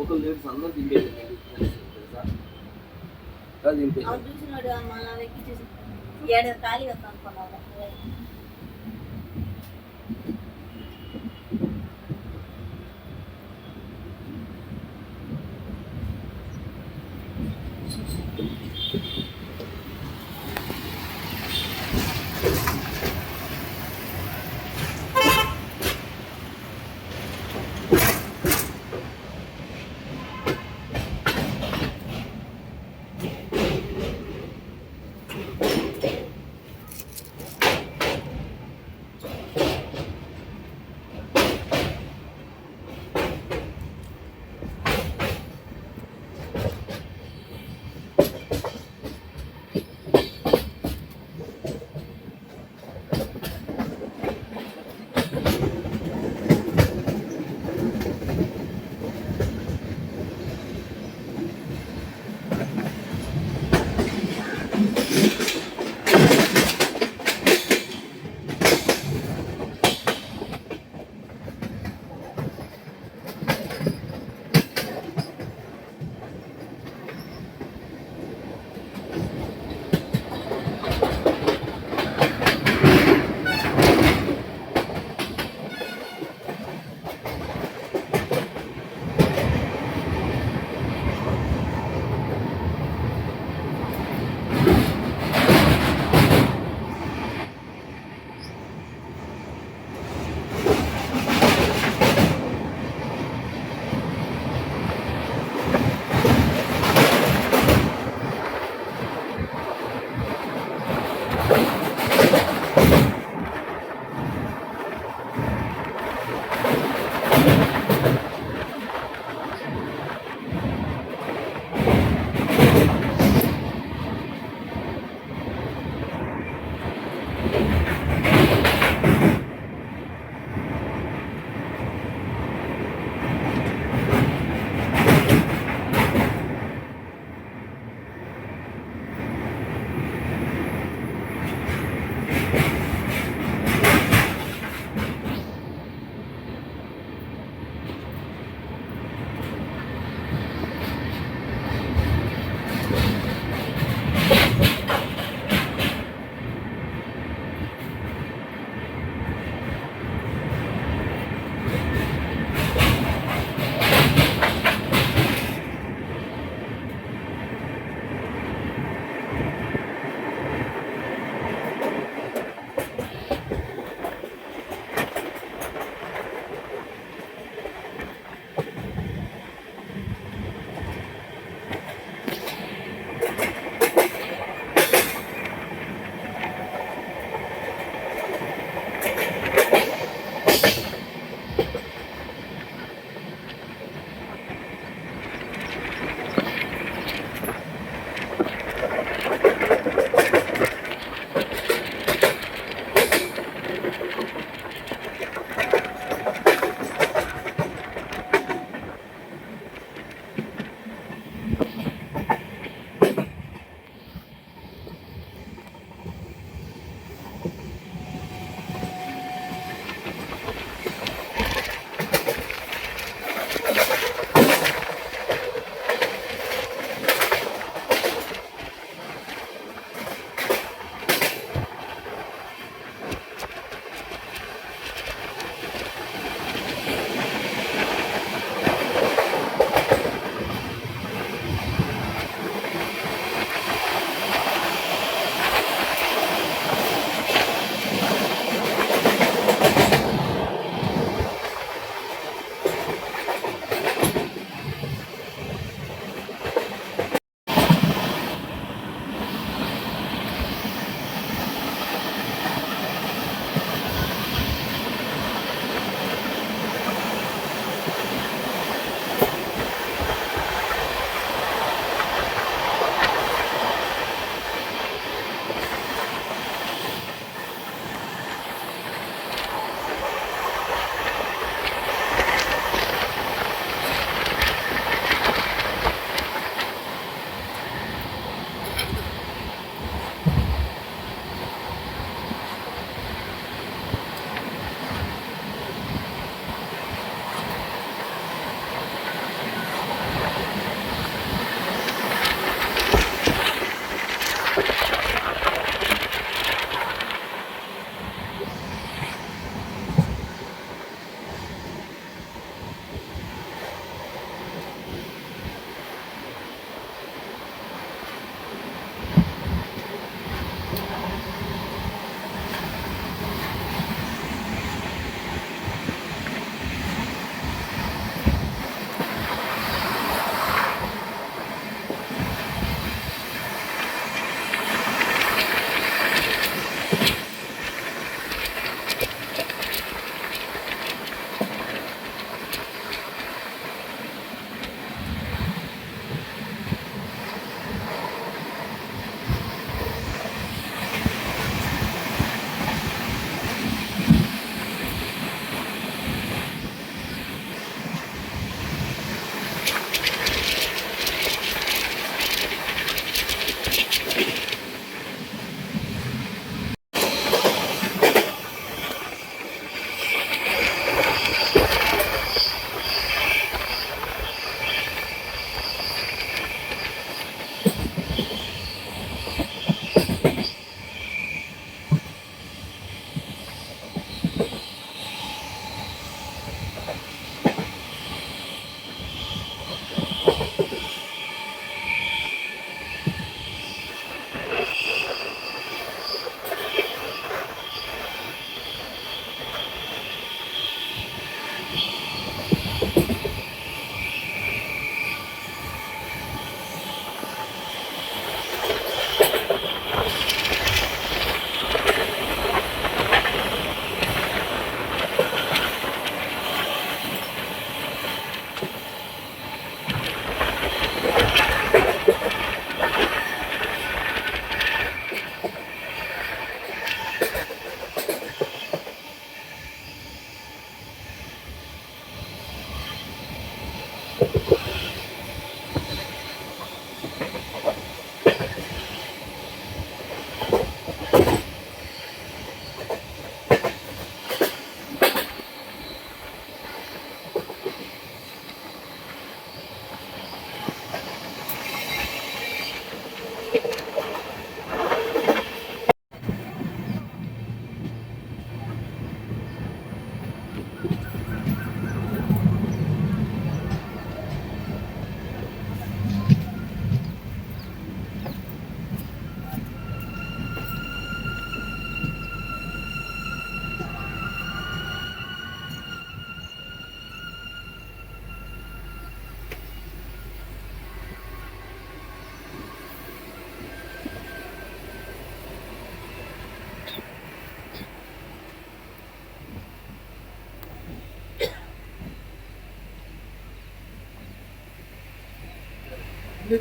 అవతల లేడీస్ అందరూ దింపేసింది తెలుసా? దింపేసి అవును చూసినాడు మళ్ళీ వెక్కి చూసి ఏడాది ఖాళీ వస్తాను అనుకున్నాను.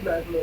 బ్యాగ్లో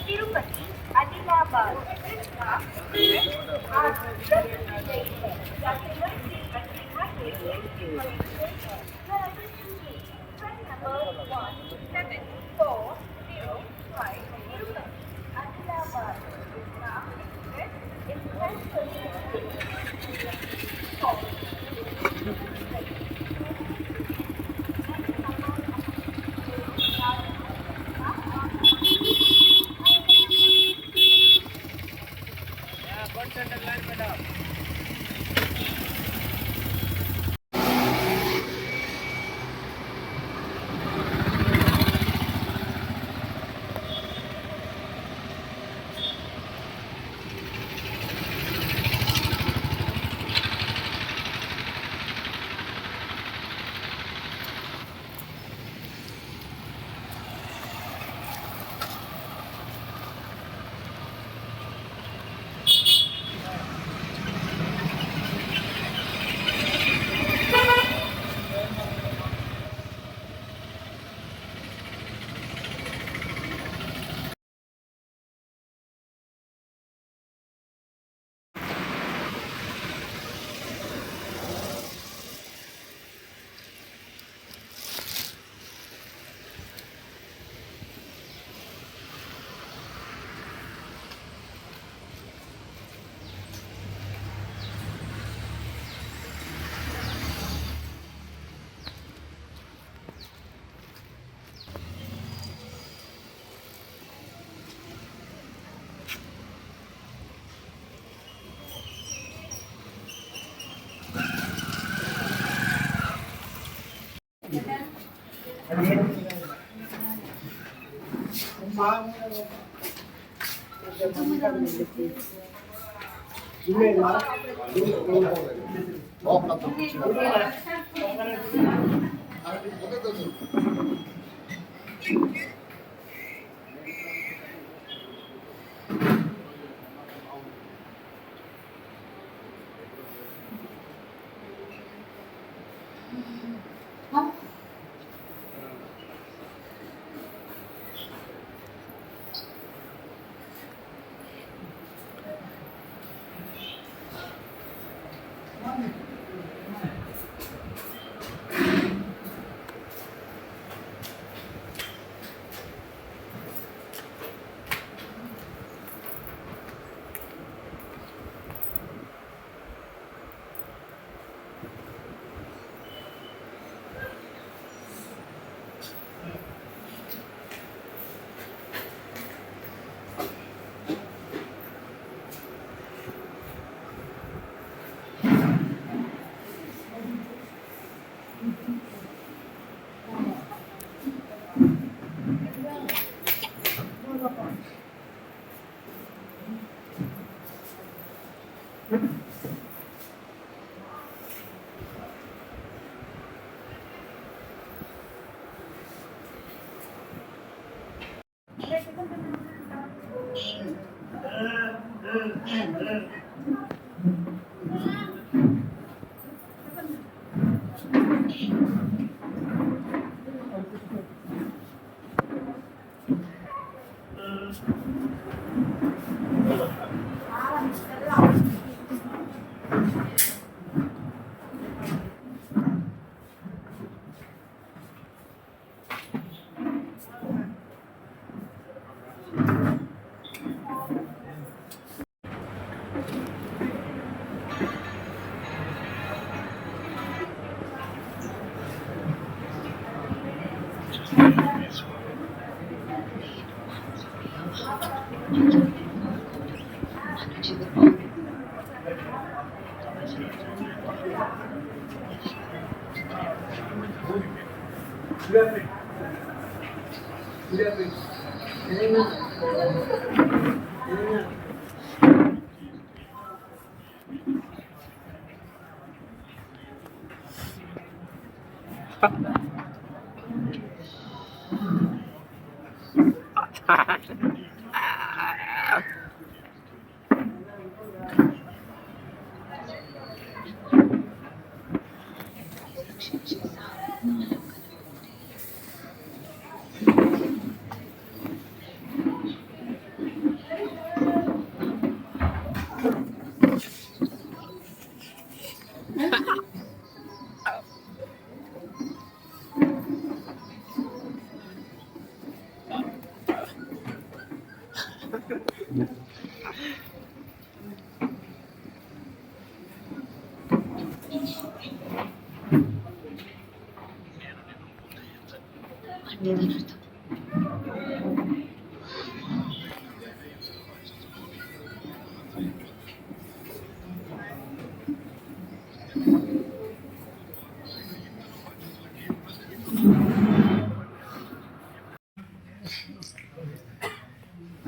Tirupati Adilabad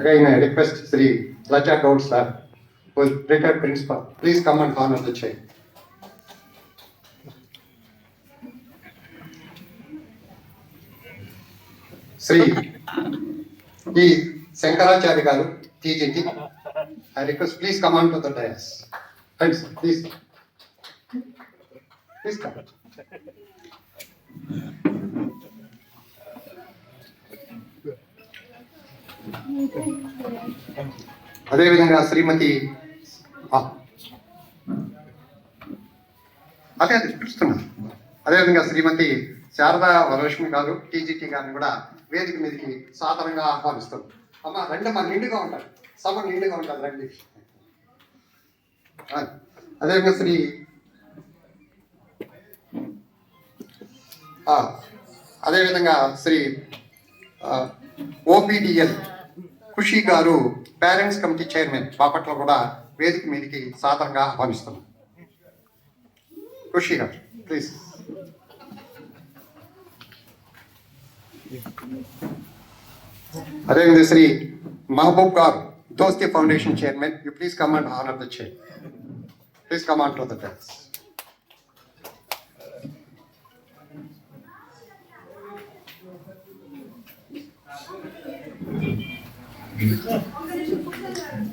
Again, I request Sri Lacha Gaud sir, who is retired principal. Please come and honor the chair. Sri E. Sankaracharya Garu, TGT. I request, please come on to the dais. Thanks, please. Please come. అదేవిధంగా శ్రీమతి అదే పిలుస్తున్నాను. అదేవిధంగా శ్రీమతి శారదా వరలక్ష్మి గారు TGT గారిని కూడా వేదిక మీదకి సాధారణంగా ఆహ్వానిస్తాం. అమ్మ రండి, అమ్మ నిండుగా ఉంటారు, సభ నిండుగా ఉంటుంది, రండి. అదేవిధంగా అదేవిధంగా శ్రీ ఓపీడిఎల్ ఖుషి గారు పేరెంట్స్ కమిటీ చైర్మన్ బాపట్ల కూడా వేదిక మీదకి సాధారణంగా ఆహ్వానిస్తున్నాం. ఖుషి గారు ప్లీజ్. అదేవిధంగా శ్రీ మహబూబ్ గారు Dosti foundation chairman, you please come and honour the chair. Please come on to the desk.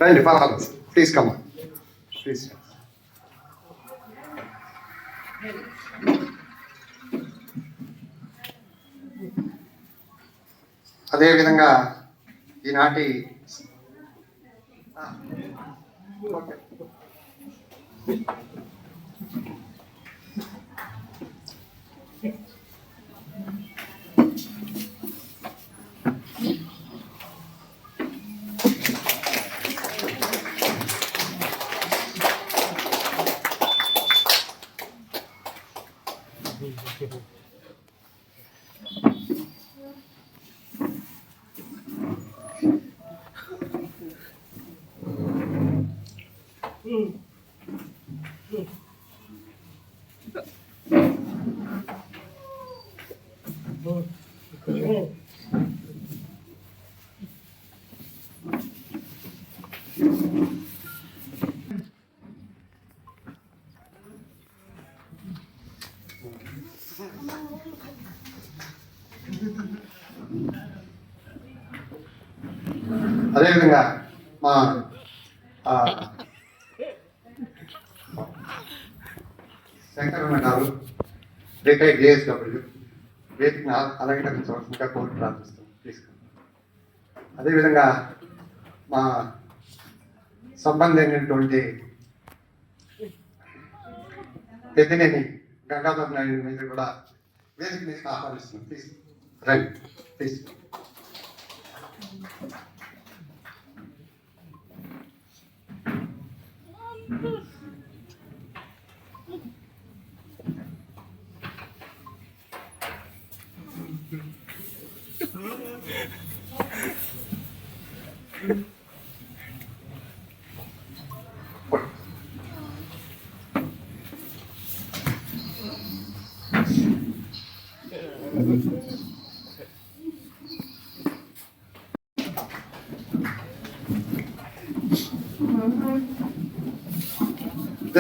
రండి, follow. Please come on, please. అదేవిధంగా ఈనాటి అదేవిధంగా మా శంకరన్న గారు రిటైర్డ్ ఏఎస్డబ్ల్యూ వేదికను అలంకరించవలసిందిగా కోరి ప్రార్థిస్తాం. తీసుకుని అదేవిధంగా మా సంబంధం అయినటువంటి పెద్దినేని గంగాధర్ నాయుడు మీద కూడా వేదిక మీద ఆహ్వానిస్తున్నాం. Please right please.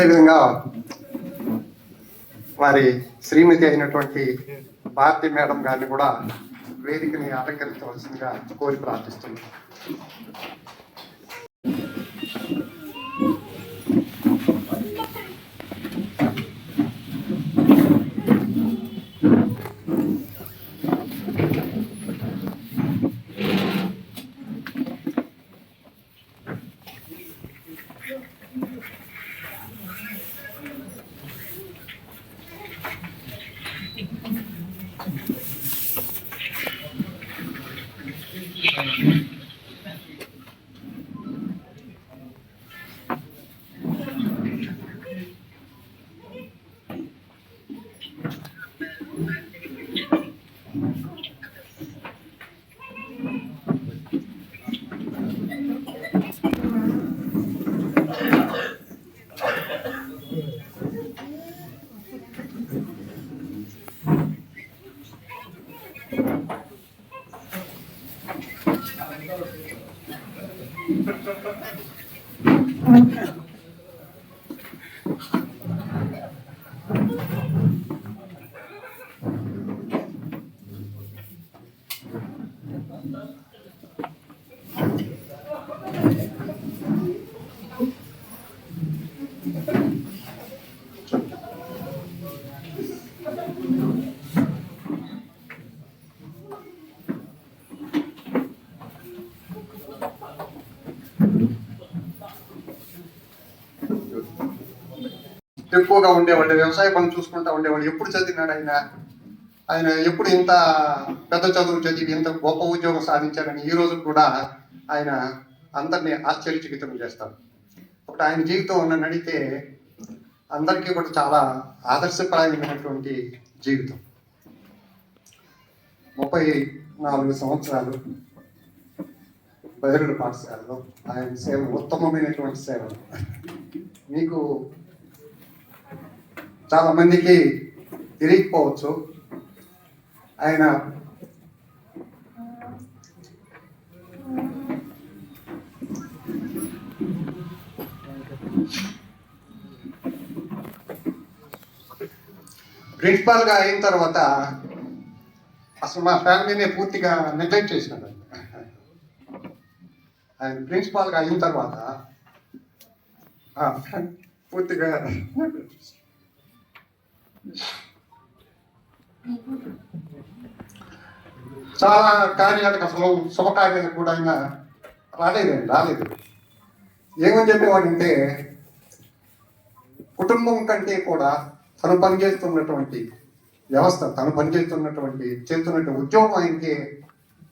అదేవిధంగా వారి శ్రీమతి అయినటువంటి భారతి మేడం గారిని కూడా వేదికని అలంకరించవలసిందిగా కోరి ప్రార్థిస్తున్నాం. ఎక్కువగా ఉండేవాళ్ళు, వ్యవసాయ పనులు చూసుకుంటా ఉండేవాళ్ళు. ఎప్పుడు చదివినాడు ఆయన ఎప్పుడు ఇంత పెద్ద చదువు చదివి ఇంత గొప్ప ఉద్యోగం సాధించారని ఈ రోజు కూడా ఆయన అందరినీ ఆశ్చర్యచకితం చేస్తారు. ఒకటి ఆయన జీవితం నడితే అందరికీ కూడా చాలా ఆదర్శప్రాయమైనటువంటి జీవితం. 34 సంవత్సరాలు బహిరంగ పాఠశాలలో ఆయన సేవ ఉత్తమమైనటువంటి సేవ. మీకు చాలా మందికి తెలియకపోవచ్చు, ఆయన ప్రిన్సిపాల్గా అయిన తర్వాత అసలు మా ఫ్యామిలీనే పూర్తిగా నెగ్లెక్ట్ చేసినాడు. ఆయన ప్రిన్సిపాల్గా అయిన తర్వాత పూర్తిగా చాలా కార్యాలకు అసలు శుభకార్యాలకు కూడా ఆయన రాలేదు. ఏమని చెప్పేవాడంటే కుటుంబం కంటే కూడా తను పనిచేస్తున్నటువంటి వ్యవస్థ, తను చేస్తున్నటువంటి ఉద్యోగం ఆయనకి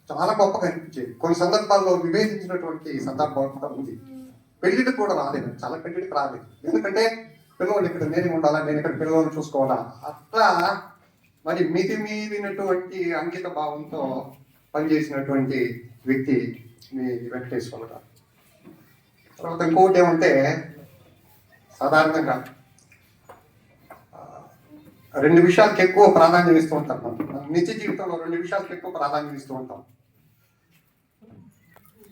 చాలా గొప్పగా అనిపించేది. కొన్ని సందర్భాల్లో విభేదించినటువంటి సందర్భాలు కూడా ఉంది. పెళ్లికి కూడా రాలేదు, చాలా పెళ్లికి రాలేదు. ఎందుకంటే పిల్లలు ఇక్కడ నేనే ఉండాలా, నేను ఇక్కడ పిల్లలను చూసుకోవాలా, అట్లా మరి మితిమీరినటువంటి అంకిత భావంతో పనిచేసినటువంటి వ్యక్తి మీ వెంకటేశ్వర గారు. తర్వాత ఇంకోటి ఏమంటే, సాధారణంగా 2 విషయాలకు ఎక్కువ ప్రాధాన్యం ఇస్తూ ఉంటాం. మనం నిత్య జీవితంలో 2 విషయాలకు ఎక్కువ ప్రాధాన్యం ఇస్తూ ఉంటాం.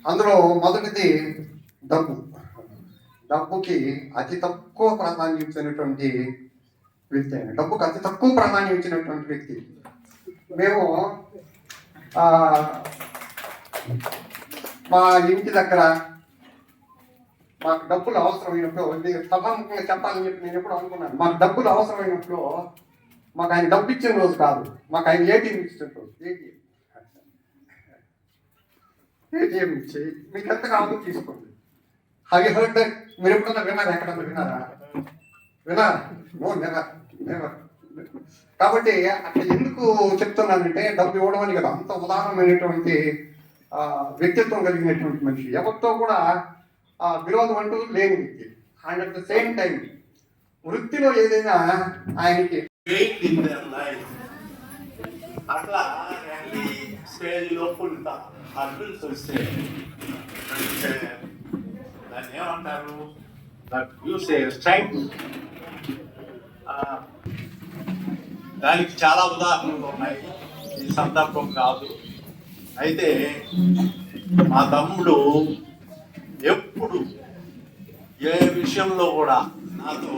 అందులో మొదటిది డబ్బు. డబ్బుకి అతి తక్కువ ప్రాధాన్యం ఇచ్చినటువంటి వ్యక్తి ఆయన. డబ్బుకి అతి తక్కువ ప్రాధాన్యం ఇచ్చినటువంటి వ్యక్తి. మేము మా ఇంటి దగ్గర మాకు డబ్బులు అవసరమైనప్పుడు సభాముఖంగా చెప్పాలని చెప్పి నేను ఎప్పుడు అనుకున్నాను. మాకు డబ్బులు అవసరమైనప్పుడు మాకు ఆయన డబ్బు ఇచ్చిన రోజు కాదు, మాకు ఆయన ఏటీఎం ఇచ్చిన రోజు. ఏటీఎం ఇచ్చి మీకు ఎంత కావాలో తీసుకోండి. హై హర్డ్ మీరు ఎప్పుడన్నా విన్నారా? ఎక్కడన్నా విన్నారా? వినారా? కాబట్టి అక్కడ ఎందుకు చెప్తున్నానంటే డబ్బు ఇవ్వడం అని కదా, అంత ఉదాహరణమైనటువంటి వ్యక్తిత్వం కలిగినటువంటి మనిషి, ఎవరితో కూడా విరోధం అంటూ లేని వ్యక్తి. And at the same time వృత్తిలో ఏదైనా ఆయనకి అట్లా ర్యాలీ స్టేజ్లో కొంత హర్బిల్స్ వస్తే దాన్ని ఏమంటారు, దట్ యూస్ ఏ స్ట్రైక్. దానికి చాలా ఉదాహరణలు ఉన్నాయి, ఈ సందర్భం కాదు. అయితే మా తమ్ముడు ఎప్పుడు ఏ విషయంలో కూడా నాతో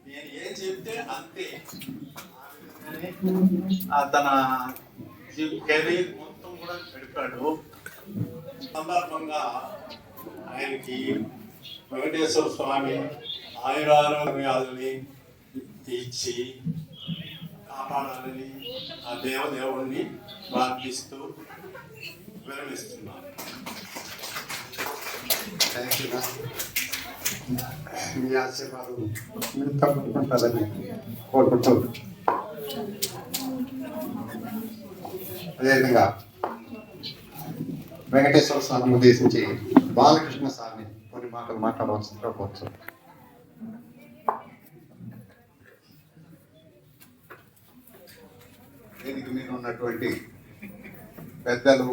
నేను ఏం చెప్తే అంతే, తన కెరీర్ మొత్తం కూడా గడిపాడు. సందర్భంగా ఆయనకి వెంకటేశ్వర స్వామి ఆయురారోగ్యాలని ఇచ్చి కాపాడాలని ఆ దేవదేవుడిని ప్రార్థిస్తూ విరమిస్తున్నాను. మీ ఆశీర్వాదం తప్పకుంటుందని కోరుకుంటూ, అదేవిధంగా వెంకటేశ్వర స్వామిని ఉద్దేశించి బాలకృష్ణ స్వామి కొన్ని మాటలు మాట్లాడవలసిందిగా కోరుచు. దీనికి మీద ఉన్నటువంటి పెద్దలు,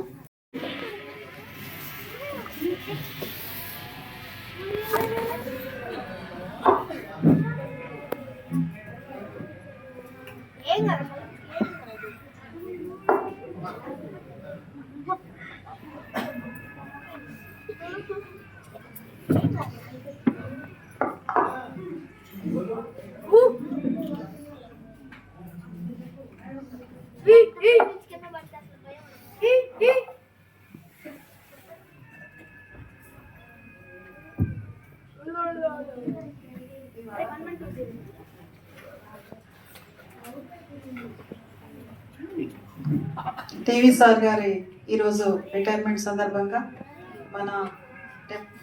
టీవీ సార్ గారి ఈరోజు రిటైర్మెంట్ సందర్భంగా మన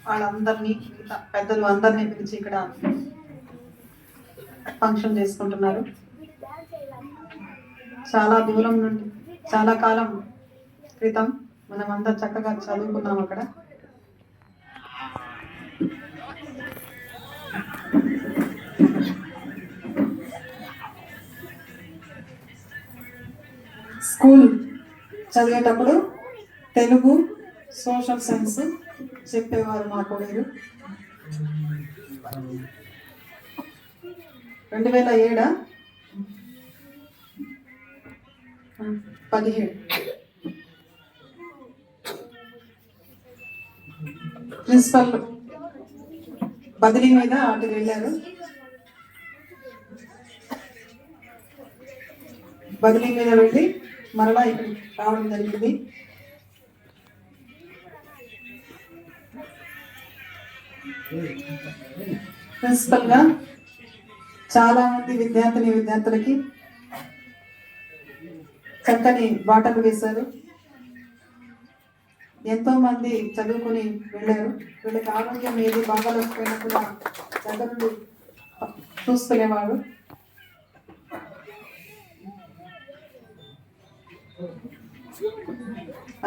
వాళ్ళందరినీ, పెద్దలు అందరినీ పిలిచి ఇక్కడ ఫంక్షన్ చేసుకుంటున్నారు. చాలా దూరం నుండి, చాలా కాలం క్రితం మనం అందరు చక్కగా చదువుకున్నాం అక్కడ. స్కూల్ చదివేటప్పుడు తెలుగు, సోషల్ సైన్స్ చెప్పేవారు మా కోడేరు. 2007 17 ప్రిన్సిపల్ బదిలీ మీద అటు వెళ్ళారు. బదిలీ మీద వెళ్ళి మరలా ఇక్కడ రావడం జరిగింది. ప్రిన్సిపల్ గా చాలా మంది విద్యార్థులకి చక్కని బాటలు వేశారు. ఎంతో మంది చదువుకుని వెళ్ళారు. వీళ్ళకి ఆరోగ్యం ఏది బాగాలేకపోయినా కూడా దగ్గర నుండి చూసుకునేవాడు.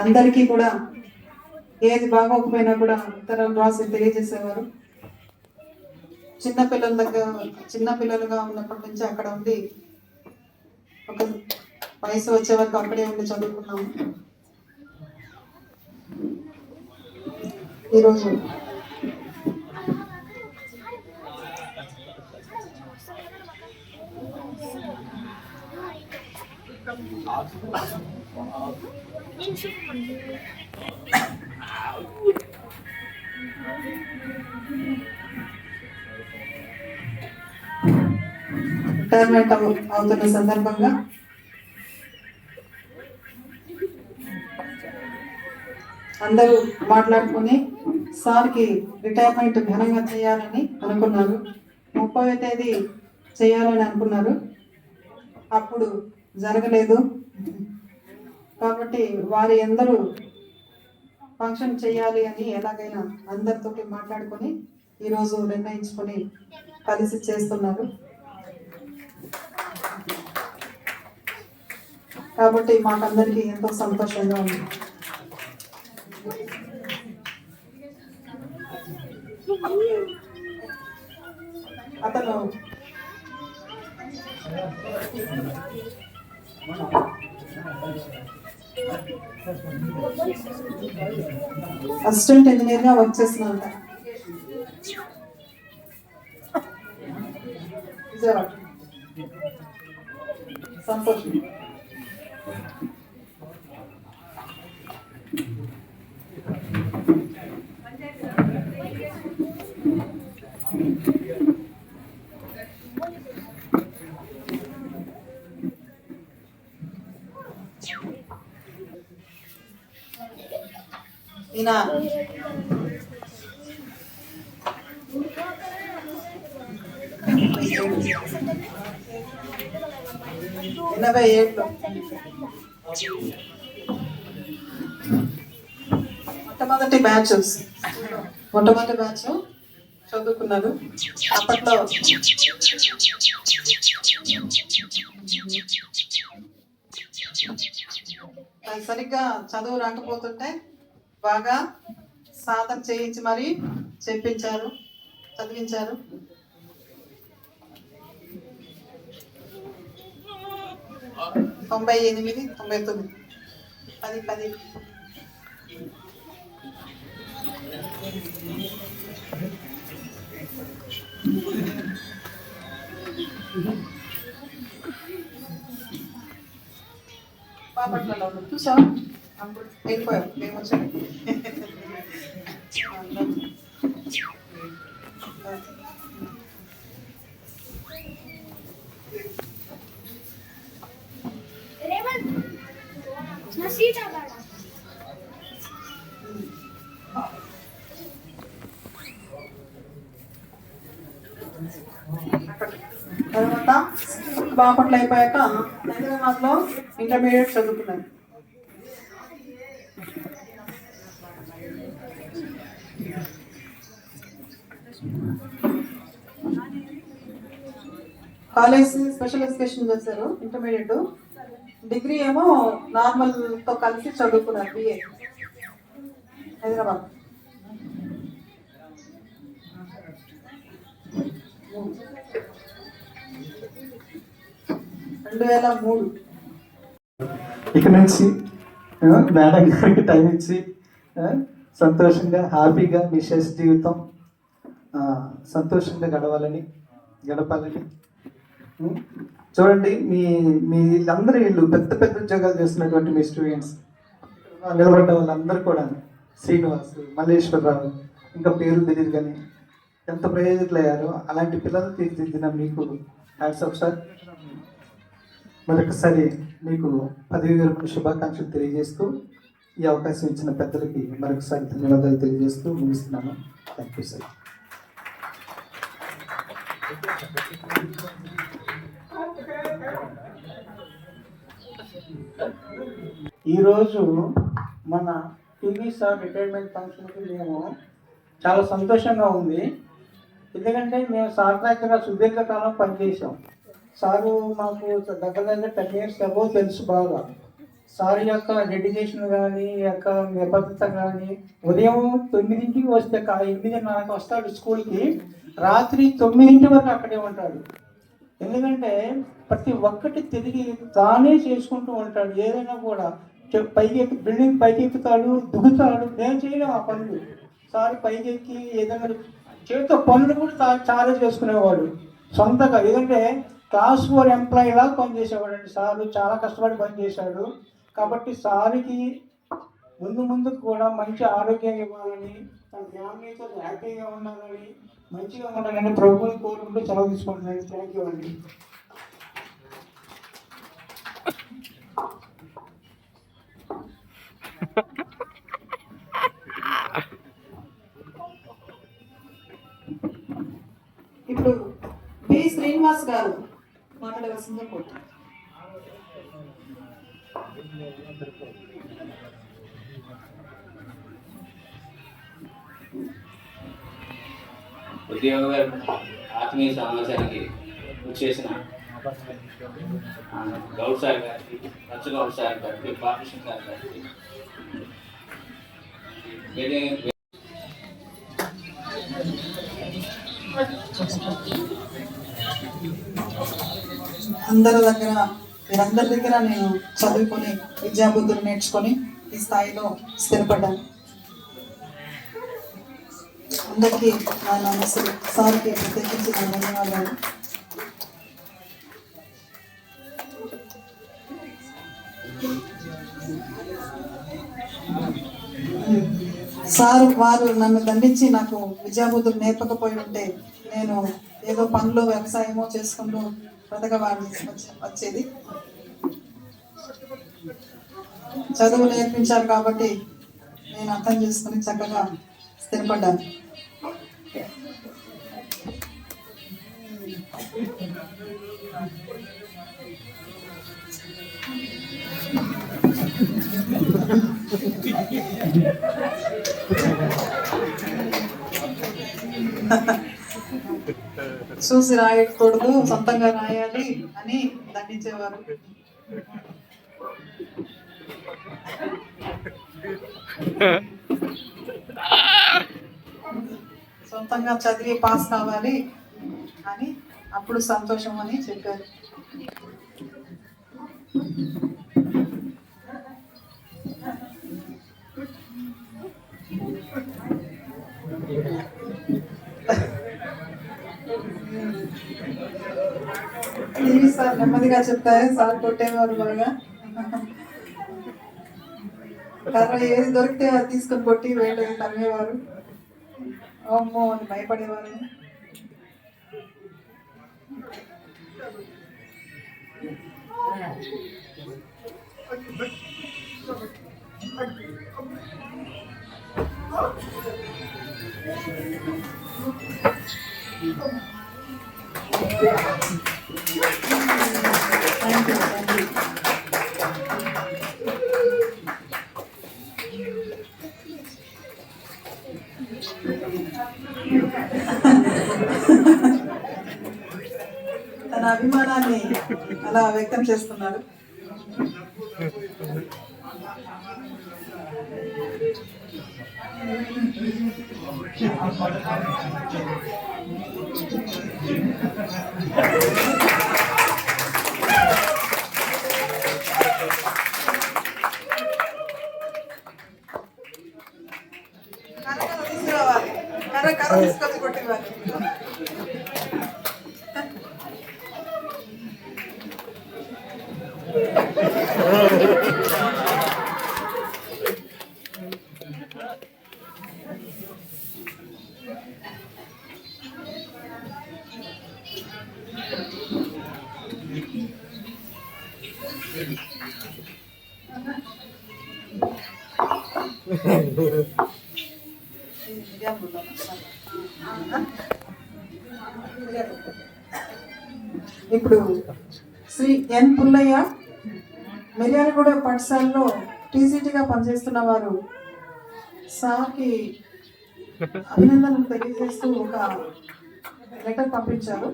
అందరికీ కూడా ఏది బాగోకపోయినా కూడా ఉత్తరాలు రాసి తెలియజేసేవారు. చిన్నపిల్లలుగా ఉన్నప్పటి నుంచి అక్కడ ఉండి ఒక వయసు వచ్చే వరకు అక్కడే ఉండి చదువుకున్నాము. ఈరోజు రిటైర్మెంట్ అవుతున్న సందర్భంగా అందరూ మాట్లాడుకుని సార్కి రిటైర్మెంట్ ఘనంగా చేయాలని అనుకున్నారు. 30వ తేదీ చేయాలని అనుకున్నారు, అప్పుడు జరగలేదు. కాబట్టి వారి అందరూ ఫంక్షన్ చేయాలి అని ఎలాగైనా అందరితోటి మాట్లాడుకొని ఈరోజు నిర్ణయించుకొని కలిసి చేస్తున్నారు. కాబట్టి మాకందరికీ ఎంతో సంతోషంగా ఉంది. అతను అసిస్టెంట్ ఇంజనీర్గా వర్క్ చేస్తున్నారంట విజయవాడ. సంతోషం. ఈయన 87లో మొట్టమొదటి బ్యాచ్ చదువుకున్నారు. అప్పట్లో సరిగ్గా చదువు రాకపోతుంటే బాగా సాధన చేయించి మరి చదివించారు. 98, 99, 10. బాపట్లలో చూసా అప్పుడు వెళ్ళిపోయాం మేము వచ్చాము. తర్వాత బాపట్ల అయిపోయాక హైదరాబాద్లో ఇంటర్మీడియట్ చదువుకున్నాను. కాలేజ్ స్పెషల్ ఎడ్యుకేషన్ చేశారు. ఇంటర్మీడియట్, డిగ్రీ ఏమో నార్మల్తో కలిసి చదువుకున్నారు. బిఏ హైదరాబాద్. 2003. ఇక నుంచి మేడం గారికి టైం ఇచ్చి సంతోషంగా హ్యాపీగా మీ షెస్ జీవితం సంతోషంగా గడపాలని చూడండి. వీళ్ళందరూ పెద్ద పెద్ద ఉద్యోగాలు చేస్తున్నటువంటి మీ స్టూడెంట్స్ నిలబడ్డ వాళ్ళందరూ కూడా శ్రీనివాస్, మల్లేశ్వరరావు, ఇంకా పేర్లు తెలియదు కానీ ఎంత ప్రయోజకులు అయ్యారో అలాంటి పిల్లలు తీర్చిదిద్దిన మీకు హ్యాట్స్ ఆఫ్ సార్. మరొకసారి మీకు 10వ విరమణ శుభాకాంక్షలు తెలియజేస్తూ ఈ అవకాశం ఇచ్చిన పెద్దలకి మరొకసారి ధన్యవాదాలు తెలియజేస్తూ ముగిస్తున్నాను. Thank you sir. ఈరోజు మన టీవీ సార్ రిటైర్మెంట్ ఫంక్షన్కి మేము చాలా సంతోషంగా ఉంది. ఎందుకంటే మేము సార్ దగ్గర సుదీర్ఘకాలం పనిచేసాం. సారు మాకు దగ్గర 10 years అబో తెలుసు బాగా. సార్ యొక్క డెడికేషన్ కానీ యొక్క నిబద్ధత కానీ ఉదయం 9కి వస్తే 8:30కి వస్తాడు స్కూల్కి, రాత్రి 9 వరకు అక్కడే ఉంటాడు. ఎందుకంటే ప్రతి ఒక్కటి తిరిగి తానే చేసుకుంటూ ఉంటాడు. ఏదైనా కూడా బిల్డింగ్ పైకి ఎక్కుతాడు, దిగుతాడు. నేను చేయలేము ఆ పనులు. సార్ పైకి ఎక్కి ఏదైనా చేతితో పనులు కూడా చాలా చేసుకునేవాడు సొంతగా. ఎందుకంటే క్లాస్ 4 ఎంప్లాయీ లాగా పనిచేసేవాడు అండి సారు. చాలా కష్టపడి పనిచేశాడు. కాబట్టి సార్కి ముందుకు కూడా మంచి ఆరోగ్యం ఇవ్వాలని, తన ఫ్యామిలీతో హ్యాపీగా ఉండాలని, మంచిగా ఉండాలని ప్రభుత్వం కోరుకుంటూ సెలవు తీసుకుంటున్నాను. థ్యాంక్ యూ అండి. శ్రీనివాస్ గారు మాట్లాడవలసిందిగా కోరుతున్నాను. ఉద్యోగ ఆత్మీయ సమావేశానికి చేసిన గౌడ్ సార్ గారికి, రచ్చ గౌడ్ సార్ గారికి, బాలకృష్ణ సార్ గారికి, మీరందరి దగ్గర నేను చదువుకొని విద్యాబుద్ధులు నేర్చుకొని ఈ స్థాయిలో స్థిరపడ్డాను. అందరికీ నా నమస్సులు. సార్కి ప్రత్యేకించి నా ధన్యవాదాలు. వారు నన్ను దండించి నాకు విద్యాబుద్ధులు నేర్పకపోయి ఉంటే నేను ఏదో పనులు వ్యవసాయమో చేసుకుంటూ బ్రతకవాడిని వచ్చేది. చదువు నేర్పించారు కాబట్టి నేను అర్థం చేసుకుని చక్కగా స్థిరపడ్డాను. చూసి రాయకూడదు, సొంతంగా రాయాలి అని దండించేవారు. సొంతంగా చదివి పాస్ కావాలి అని అప్పుడు సంతోషం అని చెప్పారు. సార్ నెమ్మదిగా చెప్తారు, సార్ కొట్టేవారు బాగా. కర్ర ఏది దొరికితే అది తీసుకొని కొట్టి వేళ్ళు తరిగేవారు. అమ్మో అని భయపడేవారు. Thank you. తన అభిమానాన్ని అలా వ్యక్తం చేస్తున్నారు. తీసుకురావాలి, కర్ర తీసుకొచ్చి కొట్టేవారు. ఇప్పుడు శ్రీ ఎన్ పుల్లయ్య మిర్యాలగూడ పాఠశాలలో టీజీటీగా పనిచేస్తున్న వారు సార్కి అభినందనలు తెలియజేస్తూ ఒక లెటర్ పంపించారు.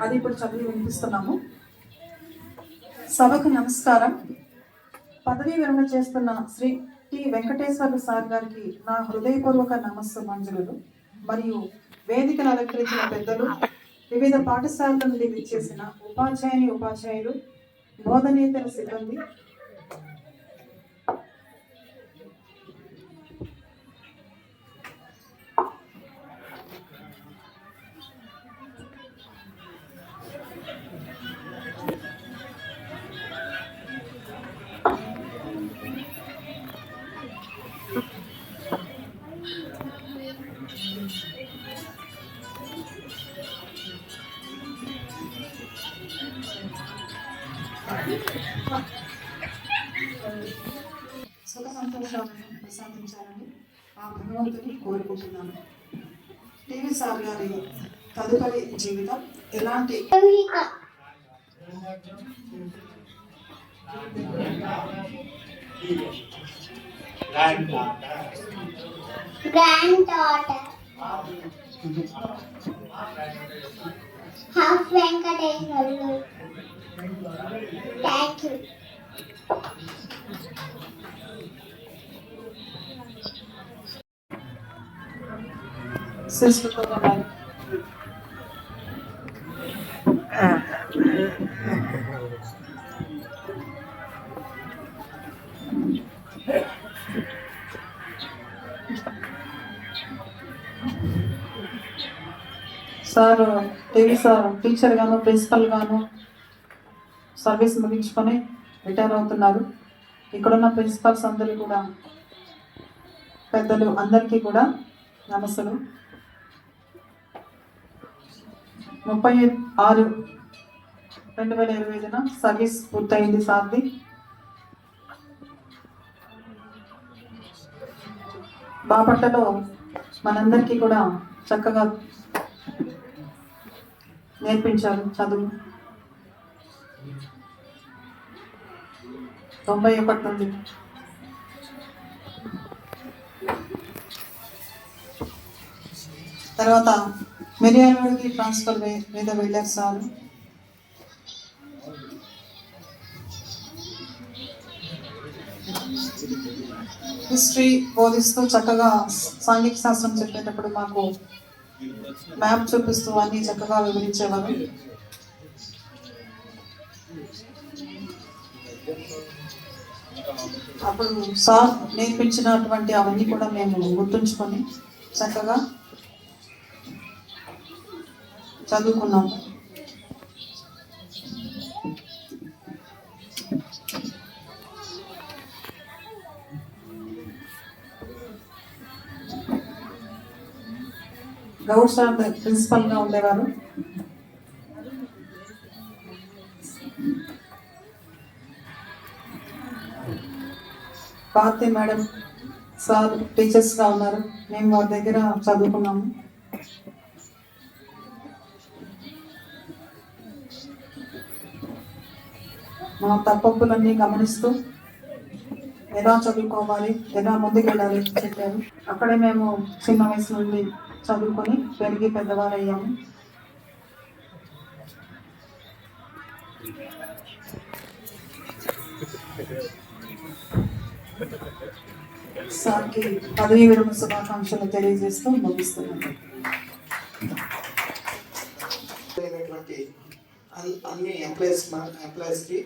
అది ఇప్పుడు చదివి వినిపిస్తున్నాము. సభకు నమస్కారం. పదవీ విరమణ చేస్తున్న శ్రీ టి వెంకటేశ్వర్లు సార్ గారికి నా హృదయపూర్వక నమస్సుమంజులు మరియు వేదికను అలంకరించిన పెద్దలు, వివిధ పాఠశాలల నుండి విచ్చేసిన ఉపాధ్యాయులు, బోధనేతర సిబ్బంది, సుఖ సంతోషాలను ప్రసాదించాలని ఆ భగవంతుని కోరుకుంటున్నాను. టీవీ సార్ గారి తదుపరి జీవితం ఎలాంటి Granddaughter. Half Venkateshwarlu. Thank you. Sister sir TV sir teacher గాను ప్రిన్సిపల్ గాను సర్వీస్ ముగించుకొని రిటైర్ అవుతున్నారు. ఇక్కడున్న ప్రిన్సిపల్స్ అందరూ కూడా పెద్దలు అందరికీ కూడా నమస్సులు. 36/2025 సర్వీస్ పూర్తయింది సార్ది. బాపట్లలో మనందరికీ కూడా చక్కగా నేర్పించారు చదువు. 91 నుండి తర్వాత మిర్యాలవాడకి ట్రాన్స్ఫర్ మీద వెళ్ళారు సార్. హిస్టరీ బోధిస్తూ చక్కగా సాంఘిక శాస్త్రం చెప్పేటప్పుడు మాకు మ్యాప్ చూపిస్తూ అన్ని చక్కగా వివరించేవారు. అప్పుడు సార్ నేర్పించినటువంటి అవన్నీ కూడా మేము గుర్తుంచుకొని చక్కగా చదువుకున్నాము. గౌడ్ సార్ ప్రిన్సిపల్ గా ఉండేవారు. భారతి మేడం సార్ టీచర్స్ గా ఉన్నారు. మేము వారి దగ్గర చదువుకున్నాము. మా తప్పప్పులన్నీ గమనిస్తూ ఎలా చదువుకోవాలి, ఎలా ముందుకు వెళ్ళాలి చెప్పారు. అక్కడే మేము చిన్న వయసు నుండి చదువుకొని పెరిగి పెద్దవారయ్యాము. సార్కి పదవీ విరమణ శుభాకాంక్షలు తెలియజేస్తూ ముగిస్తున్నాను. అన్ని ఎంప్లాయీస్కి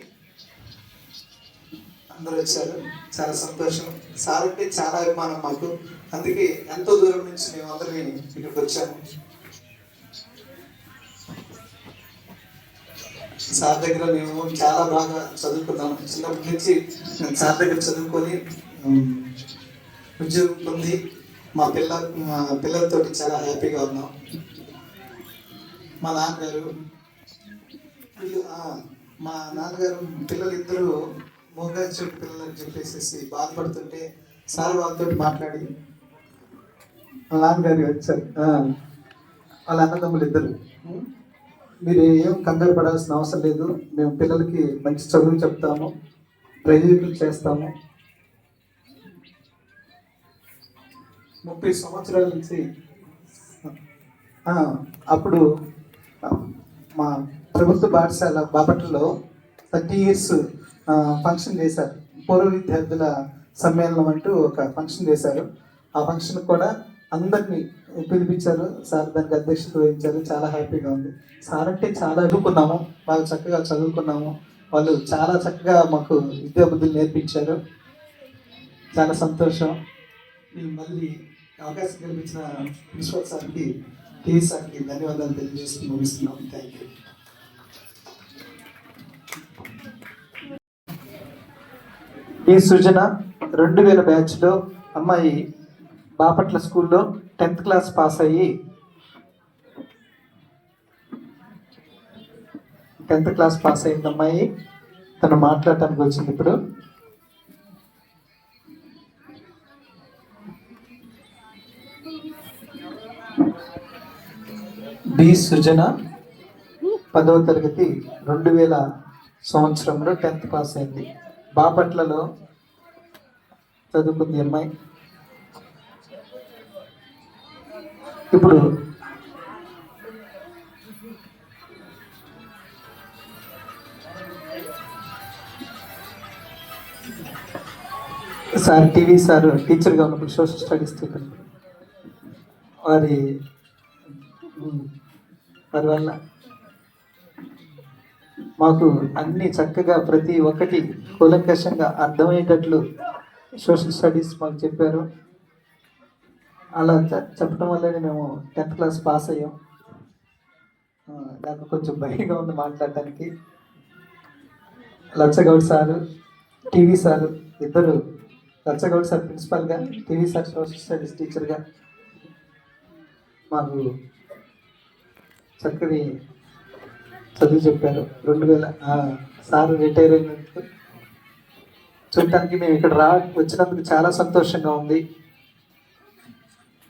అందరూ వచ్చారు. చాలా సంతోషం. సార్ అంటే చాలా అభిమానం మాకు. అందుకే ఎంతో దూరం నుంచి మేము అందరినీ ఇక్కడికి వచ్చాము. సార్ దగ్గర మేము చాలా బాగా చదువుకున్నాము. చిన్నప్పటి నుంచి సార్ దగ్గర చదువుకొని ఉద్యోగం పొంది మా పిల్లలతోటి చాలా హ్యాపీగా ఉన్నాం. మా నాన్నగారు పిల్లలు ఇద్దరు మోగాలి చోటు పిల్లలు అని చెప్పేసి బాధపడుతుంటే సార్ వాళ్ళతో మాట్లాడి వాళ్ళ నాన్నగారు వచ్చారు. వాళ్ళ అన్నదమ్ములు ఇద్దరు, మీరు ఏం కంగారు పడాల్సిన అవసరం లేదు, మేము పిల్లలకి మంచి చదువు చెప్తాము, ప్రైవేట్లు చేస్తాము. 30 సంవత్సరాల నుంచి అప్పుడు మా ప్రభుత్వ పాఠశాల బాపట్లలో 30 years ఫంక్షన్ చేశారు. పూర్వ విద్యార్థుల సమ్మేళనం అంటూ ఒక ఫంక్షన్ చేశారు. ఆ ఫంక్షన్ కూడా అందరినీ పిలిపించారు. సార్ దానికి అధ్యక్షత వహించారు. చాలా హ్యాపీగా ఉంది. సార్ అంటే చాలా చదువుకున్నాము, బాగా చక్కగా చదువుకున్నాము. వాళ్ళు చాలా చక్కగా మాకు విద్యాబుద్ధులు నేర్పించారు. చాలా సంతోషం. మళ్ళీ అవకాశం కల్పించిన ప్రిన్సిపల్ సార్కి, టీవీ సార్కి ధన్యవాదాలు తెలియజేస్తూ ముగిస్తున్నాం. Thank you. ఈ సృజన 2000 బ్యాచ్లో అమ్మాయి బాపట్ల స్కూల్లో 10th క్లాస్ పాస్ అయ్యి 10th క్లాస్ పాస్ అయింది అమ్మాయి. తను మాట్లాడటానికి వచ్చింది ఇప్పుడు. బి సృజన 10వ తరగతి 2000 సంవత్సరంలో 10th పాస్ అయింది. బాపట్లలో చదువుకుంది అమ్మాయి. ఇప్పుడు సార్ టీవీ సార్ టీచర్గా ఉన్నప్పుడు సోషల్ స్టడీస్ చెప్పారు. వారి వల్ల మాకు అన్ని చక్కగా ప్రతి ఒక్కటి కూలంకషంగా అర్థమయ్యేటట్లు సోషల్ స్టడీస్ మాకు చెప్పారు. అలా చెప్పడం వల్లనే మేము 10th క్లాస్ పాస్ అయ్యాం. నాకు కొంచెం భయంగా ఉంది మాట్లాడటానికి. లచ్చగౌడ్ సారు, టీవీ సారు ఇద్దరు, లచ్చగౌడ్ సార్ ప్రిన్సిపల్గా, టీవీ సార్ సోషల్ స్టడీస్ టీచర్గా మాకు చక్కని చదువు చెప్పారు. 2000 సార్ రిటైర్ అయినందుకు చూడటానికి మేము ఇక్కడ వచ్చినందుకు చాలా సంతోషంగా ఉంది.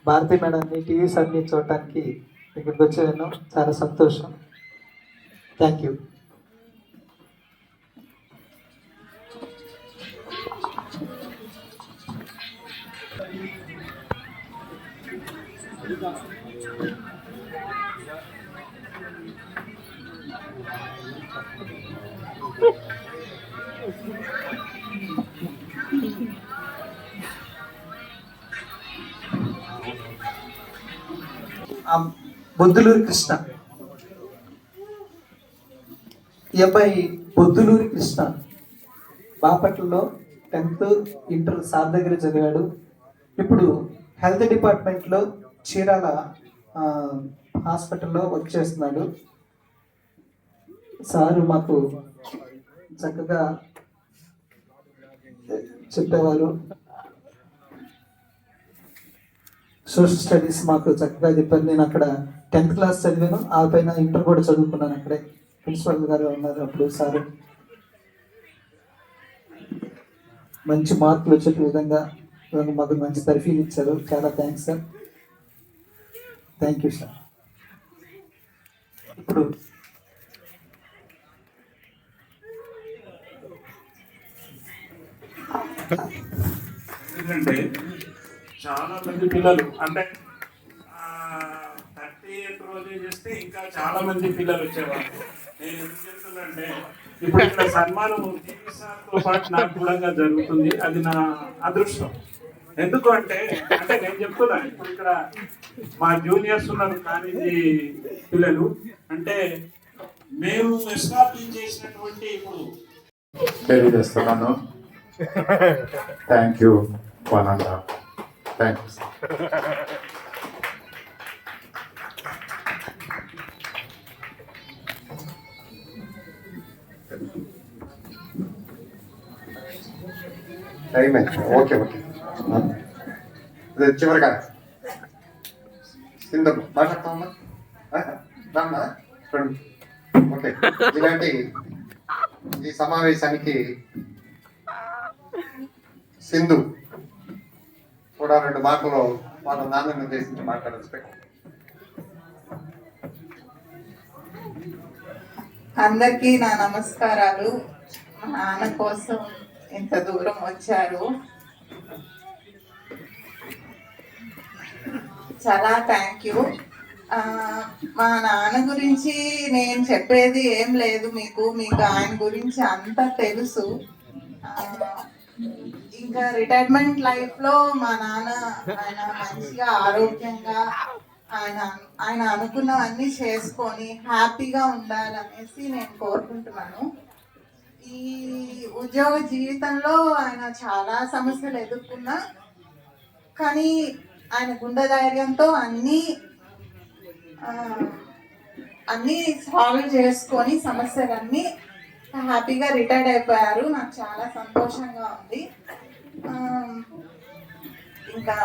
భారతీ మేడాన్ని, టీవీ సార్ని చూడటానికి ఇక్కడికి వచ్చాను. చాలా సంతోషం. Thank you. బొద్దులూరి కృష్ణ, ఈ అబ్బాయి బొద్దులూరి కృష్ణ బాపట్లలో 10th ఇంటర్ సార్ దగ్గర చదివాడు. ఇప్పుడు హెల్త్ డిపార్ట్మెంట్లో చీరాల హాస్పిటల్లో వర్క్ చేస్తున్నాడు. సారు మాకు చక్కగా చెప్పేవారు. సోషల్ స్టడీస్ మాకు చక్కగా చెప్పారు. నేను అక్కడ 10th క్లాస్ చదివాను, ఆ పైన ఇంటర్ కూడా చదువుకున్నాను. అక్కడే ప్రిన్సిపల్ గారు ఉన్నారు అప్పుడు. సారు మంచి మార్కులు వచ్చే విధంగా మాకు మంచి తర్ఫీలు ఇచ్చారు. చాలా thanks sir. Thank you sir. ఇప్పుడు ఎందుకంటే చాలా మంది పిల్లలు అంటే 38 రోజు చేస్తే ఇంకా చాలా మంది పిల్లలు వచ్చేవారు. నేను ఎందుకు చెప్తున్నానంటే ఇప్పుడు ఇక్కడ సన్మానం టీవీ సార్తో పాటు నాకు కూడా జరుగుతుంది. అది నా అదృష్టం. ఎందుకు అంటే నేను చెప్తున్నా, ఇప్పుడు ఇక్కడ మా జూనియర్స్ ఉన్నారు కాలేజీ పిల్లలు, అంటే మేము ఎస్టాబ్లిష్ చేసినటువంటి ఇప్పుడు తెలియజేస్తున్నాను. Thank you 1.5. Thank you. Time అయింది. ఓకే చివరిగా కింద మాట్లాడతామా? రామ్మా. ఓకే, ఇలాంటి ఈ సమావేశానికి సింధు కూడా 2 మాటలు వాళ్ళ నాన్నని ఉద్దేశించి మాట్లాడచ్చు. అందరికీ నా నమస్కారాలు. మా నాన్న కోసం ఇంత దూరం వచ్చారు, చాలా థ్యాంక్ యూ. మా నాన్న గురించి నేను చెప్పేది ఏం లేదు, మీకు ఆయన గురించి అంతా తెలుసు. ఇంకా రిటైర్మెంట్ లైఫ్లో మా నాన్న ఆయన మంచిగా ఆరోగ్యంగా ఆయన అనుకున్నవన్నీ చేసుకొని హ్యాపీగా ఉండాలనేసి నేను కోరుకుంటున్నాను. ఈ ఉద్యోగ జీవితంలో ఆయన చాలా సమస్యలు ఎదుర్కొన్నా, కానీ ఆయన గుండె ధైర్యంతో అన్నీ సాల్వ్ చేసుకొని సమస్యలన్నీ హ్యాపీగా రిటైర్డ్ అయిపోయారు. నాకు చాలా సంతోషంగా ఉంది. ఇంకా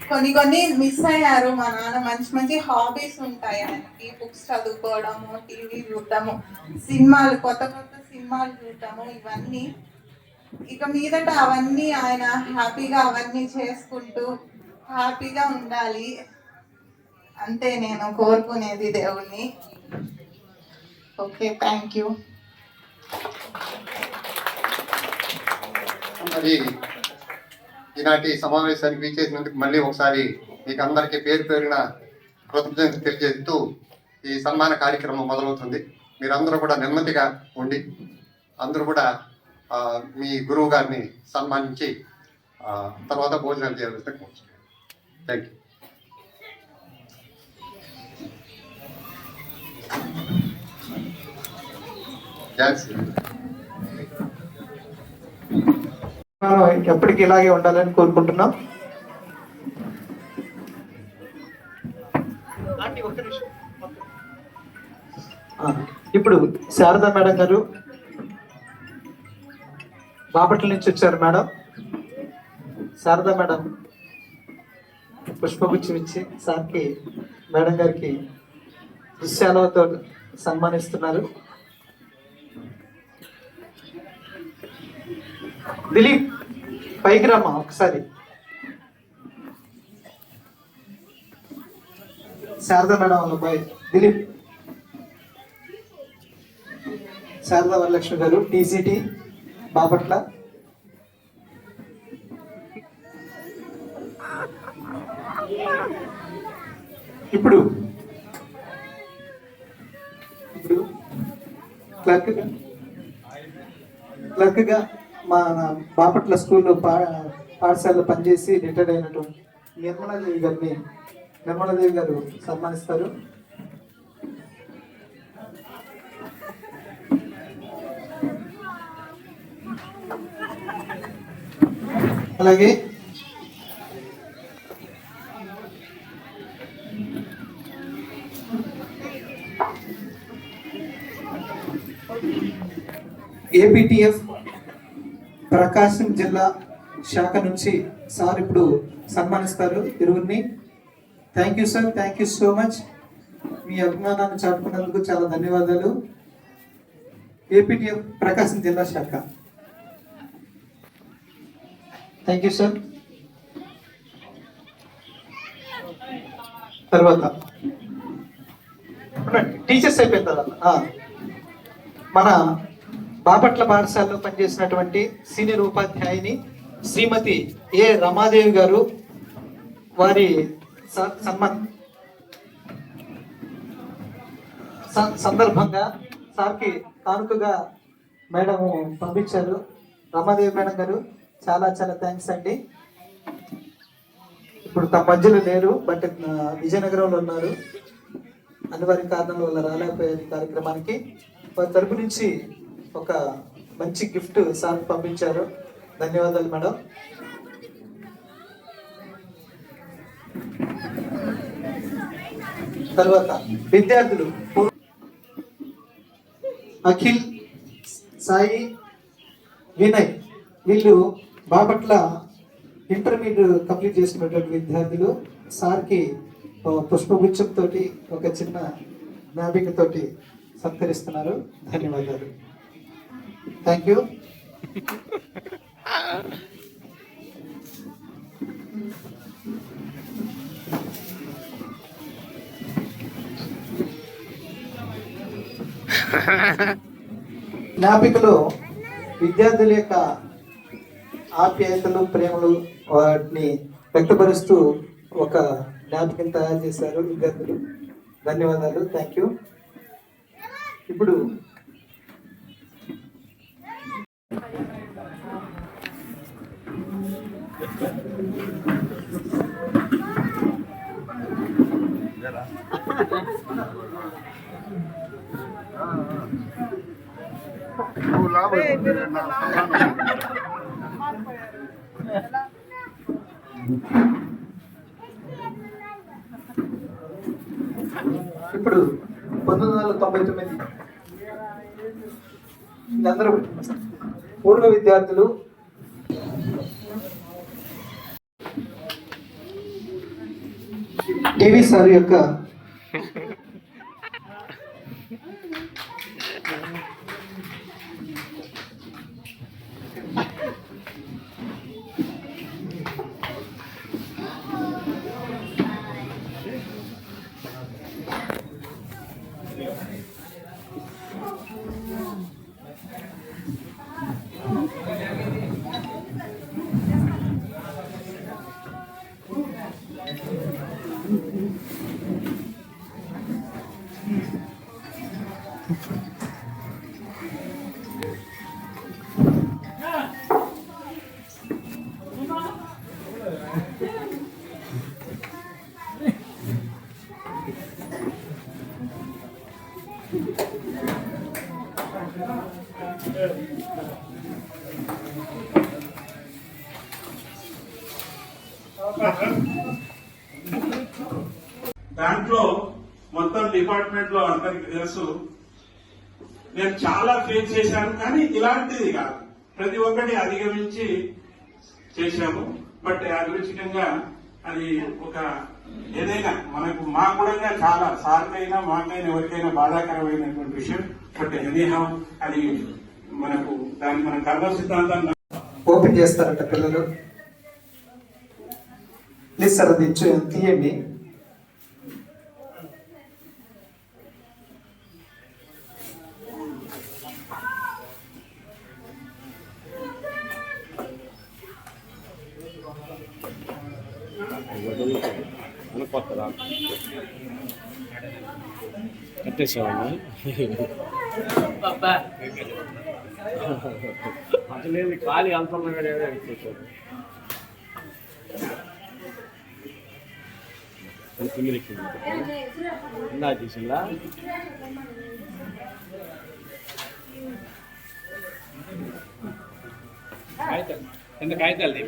కొన్ని మిస్ అయ్యారు. మా నాన్న మంచి మంచి హాబీస్ ఉంటాయి ఆయనకి, బుక్స్ చదువుకోవడము, టీవీ చూడటము, కొత్త సినిమాలు చూడటము, ఇవన్నీ ఇక మీదట అవన్నీ ఆయన హ్యాపీగా అవన్నీ చేసుకుంటూ హ్యాపీగా ఉండాలి. అంతే నేను కోరుకునేది దేవుణ్ణి. Okay, thank you. మరి ఈనాటి సమావేశానికి వీచేసినందుకు మళ్ళీ ఒకసారి మీకు అందరికీ పేరు పేరున కృతజ్ఞతలు తెలియజేస్తూ ఈ సన్మాన కార్యక్రమం మొదలవుతుంది. మీరందరూ కూడా నెమ్మదిగా ఉండి అందరూ కూడా మీ గురువు గారిని సన్మానించి తర్వాత భోజనాలు చేయాల్సి కూర్చున్నాను. Thank you. ఎప్పటికీ ఇలాగే ఉండాలని కోరుకుంటున్నాం. ఇప్పుడు శారదా మేడం గారు బాపట్ల నుంచి వచ్చారు. మేడం శారదా మేడం పుష్పగుచ్చం ఇచ్చి సార్కి మేడం గారికి దృశ్యాలతో సన్మానిస్తున్నారు. దిలీప్ పైకి రమ్మా ఒకసారి. శారదా మేడం వాళ్ళ అబ్బాయి దిలీప్. శారదా వరలక్ష్మి గారు టీసీటీ బాపట్ల. ఇప్పుడు క్లర్క్గా మా బాపట్ల స్కూల్లో పాఠశాలలో పనిచేసి రిటైర్డ్ అయినటువంటి నిర్మలాదేవి గారు సన్మానిస్తారు. అలాగే ఏపీటీఎఫ్ ప్రకాశం జిల్లా శాఖ నుంచి సార్ ఇప్పుడు సన్మానిస్తారు ఇరువురిని. Thank you sir, thank you so much. మీ అభిమానాన్ని చాటుకున్నందుకు చాలా ధన్యవాదాలు. ఏపీటీఎఫ్ ప్రకాశం జిల్లా శాఖ. Thank you sir. తర్వాత టీచర్స్ అయిపోయిన తర్వాత మన బాపట్ల పాఠశాలలో పనిచేసినటువంటి సీనియర్ ఉపాధ్యాయుని శ్రీమతి ఏ రమాదేవి గారు వారి సందర్భంగా సార్కి కానుకగా మేడం పంపించారు. రమాదేవి మేడం గారు చాలా చాలా థ్యాంక్స్ అండి. ఇప్పుడు తమ మధ్యలో లేరు, బట్ విజయనగరంలో ఉన్నారు. అనివార్య కారణాల వల్ల రాలేకపోయారు కార్యక్రమానికి. వారి తరపు నుంచి ఒక మంచి గిఫ్ట్ సార్ పంపించారు. ధన్యవాదాలు మేడం. తర్వాత విద్యార్థులు అఖిల్, సాయి, వినయ్ వీళ్ళు బాపట్ల ఇంటర్మీడియట్ కంప్లీట్ చేసుకున్నటువంటి విద్యార్థులు సార్కి పుష్పగుచ్చం తోటి ఒక చిన్న జ్ఞాపిక తోటి సత్కరిస్తున్నారు. ధన్యవాదాలు. Thank you. జ్ఞాపికలో విద్యార్థుల యొక్క ఆప్యాయతలు, ప్రేమలు వాటిని వ్యక్తపరుస్తూ ఒక జ్ఞాపికను తయారు చేశారు విద్యార్థులు. ధన్యవాదాలు. Thank you. ఇప్పుడు ఇప్పుడు 1999 అందరూ పూర్వ విద్యార్థులు టీవీ సార్ యొక్క దాంట్లో మొత్తం డిపార్ట్మెంట్ లో అందరికి తెలుసు, నేను చాలా ఫేస్ చేశాను, కానీ ఇలాంటిది కాదు, ప్రతి ఒక్కటి అధిగమించి చేశాము. బట్ యాదృచ్ఛికంగా అది ఒక ఏదైనా మనకు మా కూడా చాలా సార్కైనా మాకైనా ఎవరికైనా బాధాకరమైనటువంటి విషయం. బట్ ఎనీహౌ అది మనకు దాన్ని మన కర్మ సిద్ధాంతాన్ని ఓపెన్ చేస్తారట పిల్లలు. ప్లీజ్ సార్ అది తీయండి. కట్టేసామండి అసలు ఖాళీ అంతగా ఇచ్చేసారు. ఇందా చేసిందా కాగితాలు ఎంత కాగితాలు